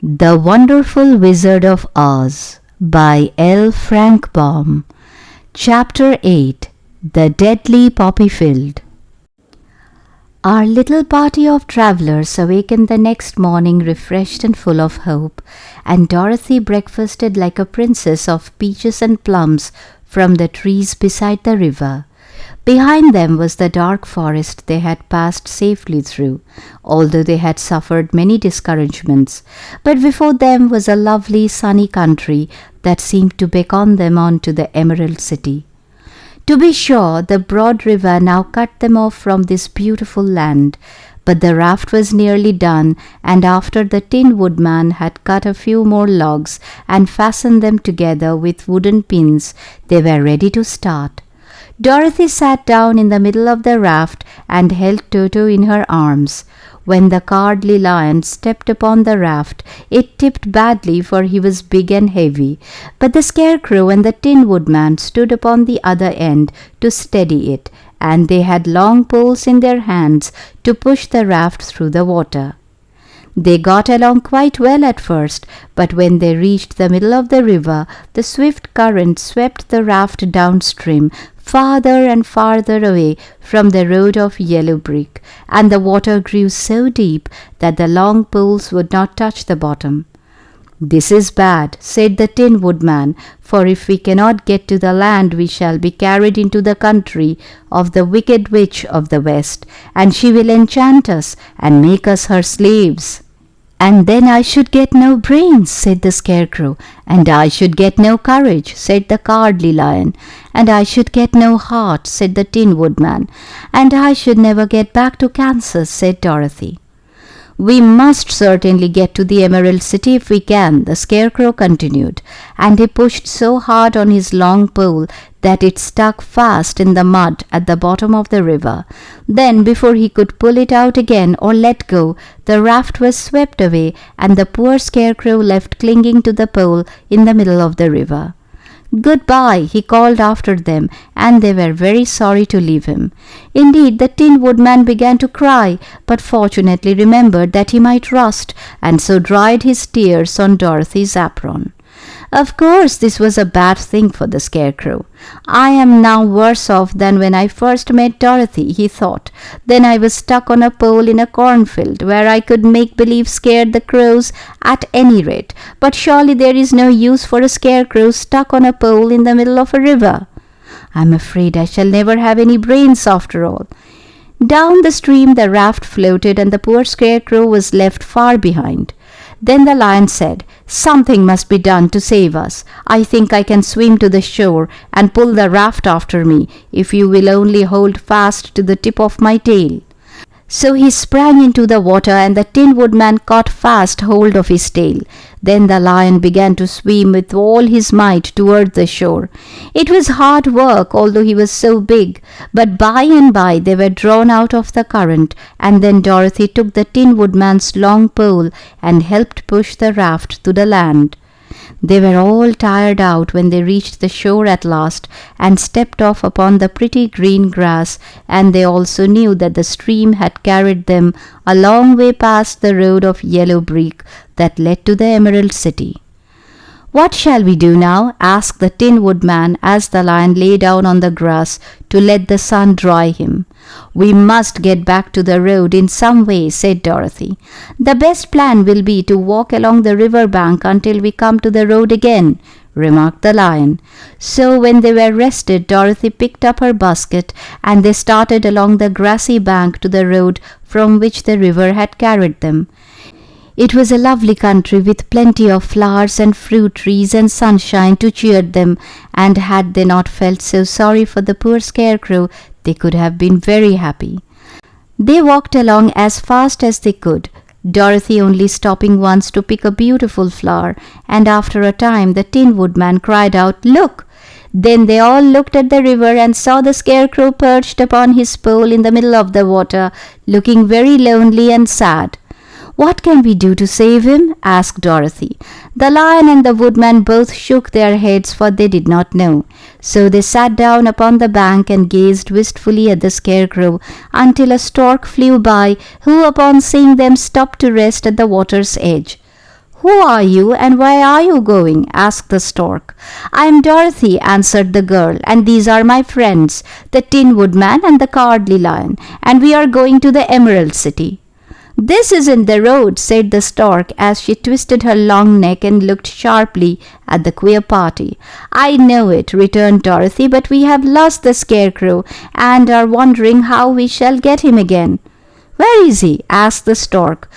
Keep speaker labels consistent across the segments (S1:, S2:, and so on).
S1: The Wonderful Wizard of Oz by L. Frank Baum. Chapter 8. The Deadly Poppy Field. Our little party of travelers awakened the next morning refreshed and full of hope, and Dorothy breakfasted like a princess of peaches and plums from the trees beside the river. Behind them was the dark forest they had passed safely through, although they had suffered many discouragements. But before them was a lovely sunny country that seemed to beckon them on to the Emerald City. To be sure, the broad river now cut them off from this beautiful land, but the raft was nearly done, and after the Tin Woodman had cut a few more logs and fastened them together with wooden pins, they were ready to start. Dorothy sat down in the middle of the raft and held Toto in her arms. When the Cowardly Lion stepped upon the raft, it tipped badly, for he was big and heavy, but the Scarecrow and the Tin Woodman stood upon the other end to steady it, and they had long poles in their hands to push the raft through the water. They got along quite well at first, but when they reached the middle of the river, the swift current swept the raft downstream, farther and farther away from the road of yellow brick, and the water grew so deep that the long poles would not touch the bottom. "This is bad," said the Tin Woodman, "for if we cannot get to the land, we shall be carried into the country of the Wicked Witch of the West, and she will enchant us and make us her slaves." "And then I should get no brains," said the Scarecrow. "And I should get no courage," said the Cowardly Lion. "And I should get no heart," said the Tin Woodman. "And I should never get back to Kansas," said Dorothy. "We must certainly get to the Emerald City if we can," the Scarecrow continued, and he pushed so hard on his long pole that it stuck fast in the mud at the bottom of the river. Then, before he could pull it out again or let go, the raft was swept away, and the poor Scarecrow left clinging to the pole in the middle of the river. "Goodbye," he called after them, and they were very sorry to leave him. Indeed, the Tin Woodman began to cry, but fortunately remembered that he might rust, and so dried his tears on Dorothy's apron. Of course, this was a bad thing for the Scarecrow. "I am now worse off than when I first met Dorothy," he thought. "Then I was stuck on a pole in a cornfield, where I could make believe scare the crows at any rate. But surely there is no use for a Scarecrow stuck on a pole in the middle of a river. I'm afraid I shall never have any brains after all." Down the stream the raft floated, and the poor Scarecrow was left far behind. Then the Lion said, "Something must be done to save us. I think I can swim to the shore and pull the raft after me, if you will only hold fast to the tip of my tail." So he sprang into the water, and the Tin Woodman caught fast hold of his tail. Then the Lion began to swim with all his might toward the shore. It was hard work, although he was so big, but by and by they were drawn out of the current, and then Dorothy took the Tin Woodman's long pole and helped push the raft to the land. They were all tired out when they reached the shore at last and stepped off upon the pretty green grass, and they also knew that the stream had carried them a long way past the road of yellow brick that led to the Emerald City. "What shall we do now?" asked the Tin Woodman as the Lion lay down on the grass to let the sun dry him. "We must get back to the road in some way," said Dorothy. "The best plan will be to walk along the river bank until we come to the road again," remarked the Lion. So when they were rested, Dorothy picked up her basket, and they started along the grassy bank to the road from which the river had carried them. It was a lovely country with plenty of flowers and fruit trees and sunshine to cheer them, and had they not felt so sorry for the poor Scarecrow, they could have been very happy. They walked along as fast as they could, Dorothy only stopping once to pick a beautiful flower, and after a time the Tin Woodman cried out, "Look!" Then they all looked at the river and saw the Scarecrow perched upon his pole in the middle of the water, looking very lonely and sad. "What can we do to save him?" asked Dorothy. The Lion and the Woodman both shook their heads, for they did not know. So they sat down upon the bank and gazed wistfully at the Scarecrow until a stork flew by, who upon seeing them stopped to rest at the water's edge. "Who are you and where are you going?" asked the stork. "I am Dorothy," answered the girl, "and these are my friends, the Tin Woodman and the Cowardly Lion, and we are going to the Emerald City." "This isn't the road," said the stork as she twisted her long neck and looked sharply at the queer party. "I know it," returned Dorothy, "but we have lost the Scarecrow and are wondering how we shall get him again." "Where is he?" asked the stork.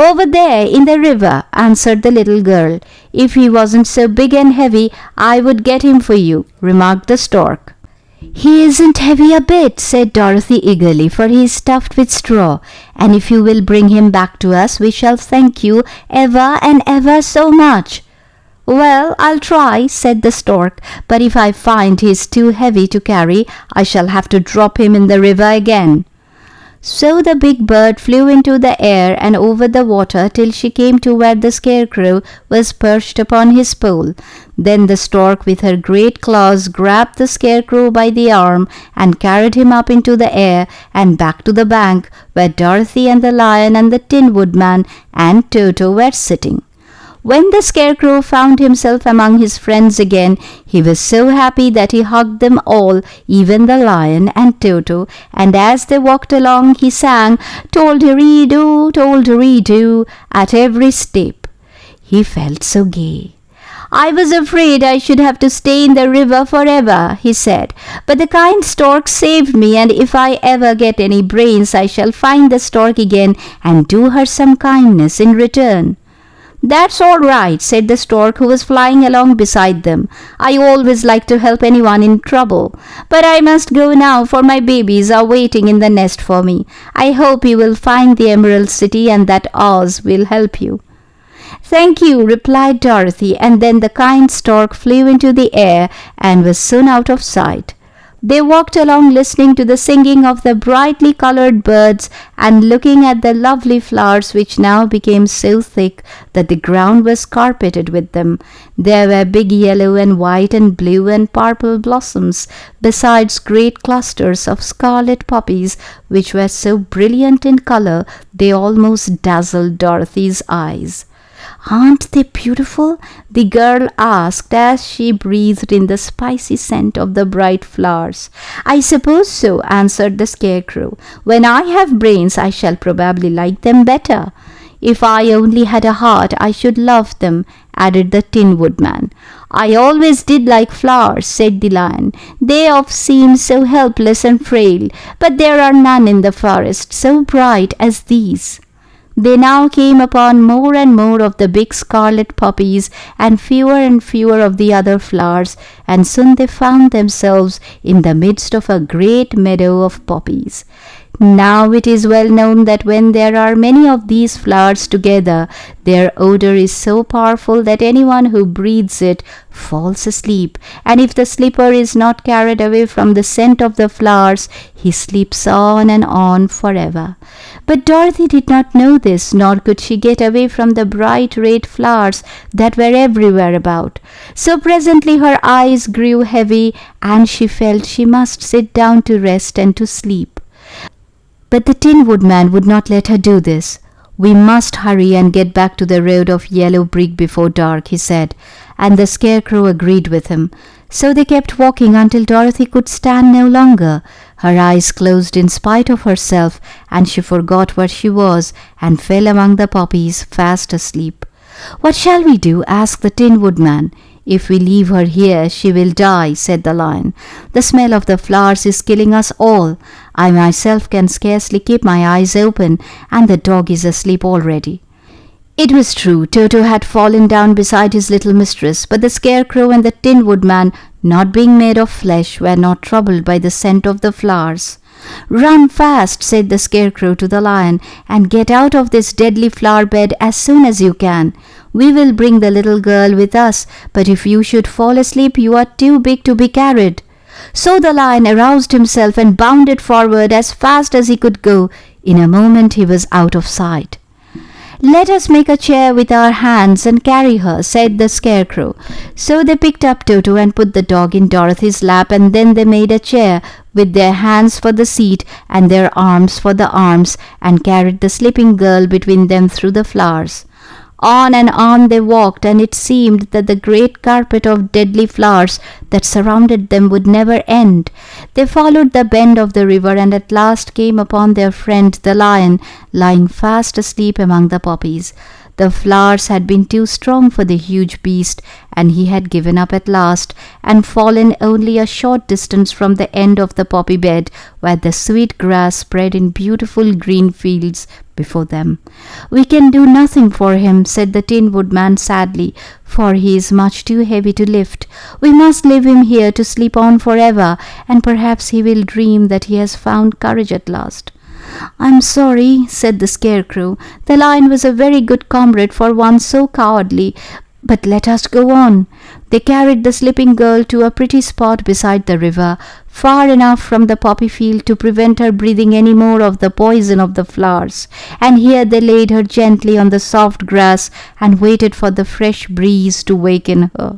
S1: "Over there in the river," answered the little girl. "If he wasn't so big and heavy, I would get him for you," remarked the stork. "He isn't heavy a bit," said Dorothy eagerly, "for he is stuffed with straw, and if you will bring him back to us, we shall thank you ever and ever so much." "Well, I'll try," said the stork, "but if I find he is too heavy to carry, I shall have to drop him in the river again." So the big bird flew into the air and over the water till she came to where the Scarecrow was perched upon his pole. Then the stork with her great claws grabbed the Scarecrow by the arm and carried him up into the air and back to the bank where Dorothy and the lion and the Tin Woodman and Toto were sitting. When the Scarecrow found himself among his friends again, he was so happy that he hugged them all, even the lion and Toto, and as they walked along he sang "Tol-de-ree-do, at every step. He felt so gay. "I was afraid I should have to stay in the river forever," he said, "but the kind stork saved me, and if I ever get any brains I shall find the stork again and do her some kindness in return." "That's all right," said the stork, who was flying along beside them. "I always like to help anyone in trouble. But I must go now, for my babies are waiting in the nest for me. I hope you will find the Emerald City and that Oz will help you." "Thank you," replied Dorothy, and then the kind stork flew into the air and was soon out of sight. They walked along listening to the singing of the brightly colored birds and looking at the lovely flowers which now became so thick that the ground was carpeted with them. There were big yellow and white and blue and purple blossoms, besides great clusters of scarlet poppies which were so brilliant in color they almost dazzled Dorothy's eyes. "Aren't they beautiful?" the girl asked as she breathed in the spicy scent of the bright flowers. "I suppose so," answered the Scarecrow. "When I have brains I shall probably like them better. If I only had a heart I should love them," added the Tin Woodman. "I always did like flowers," said the lion. "They oft seem so helpless and frail, but there are none in the forest so bright as these." They now came upon more and more of the big scarlet poppies and fewer of the other flowers, and soon they found themselves in the midst of a great meadow of poppies. Now it is well known that when there are many of these flowers together, their odor is so powerful that anyone who breathes it falls asleep, and if the sleeper is not carried away from the scent of the flowers, he sleeps on and on forever. But Dorothy did not know this, nor could she get away from the bright red flowers that were everywhere about. So presently her eyes grew heavy, and she felt she must sit down to rest and to sleep. But the Tin Woodman would not let her do this. "We must hurry and get back to the road of yellow brick before dark," he said, and the Scarecrow agreed with him. So they kept walking until Dorothy could stand no longer. Her eyes closed in spite of herself, and she forgot where she was and fell among the poppies fast asleep. "What shall we do?" asked the Tin Woodman. "If we leave her here, she will die," said the lion. "The smell of the flowers is killing us all. I myself can scarcely keep my eyes open, and the dog is asleep already." It was true, Toto had fallen down beside his little mistress, but the Scarecrow and the Tin Woodman, not being made of flesh, were not troubled by the scent of the flowers. "Run fast," said the Scarecrow to the lion, "and get out of this deadly flower bed as soon as you can. We will bring the little girl with us, but if you should fall asleep, you are too big to be carried." So the lion aroused himself and bounded forward as fast as he could go. In a moment he was out of sight. "Let us make a chair with our hands and carry her," said the Scarecrow. So they picked up Toto and put the dog in Dorothy's lap, and then they made a chair with their hands for the seat and their arms for the arms, and carried the sleeping girl between them through the flowers. On and on they walked, and it seemed that the great carpet of deadly flowers that surrounded them would never end. They followed the bend of the river, and at last came upon their friend the lion, lying fast asleep among the poppies. The flowers had been too strong for the huge beast, and he had given up at last, and fallen only a short distance from the end of the poppy bed, where the sweet grass spread in beautiful green fields before them. "We can do nothing for him," said the Tin Woodman sadly, "for he is much too heavy to lift. We must leave him here to sleep on forever, and perhaps he will dream that he has found courage at last." "I'm sorry," said the Scarecrow. "The lion was a very good comrade for one so cowardly. But let us go on." They carried the sleeping girl to a pretty spot beside the river, far enough from the poppy field to prevent her breathing any more of the poison of the flowers, and here they laid her gently on the soft grass and waited for the fresh breeze to waken her.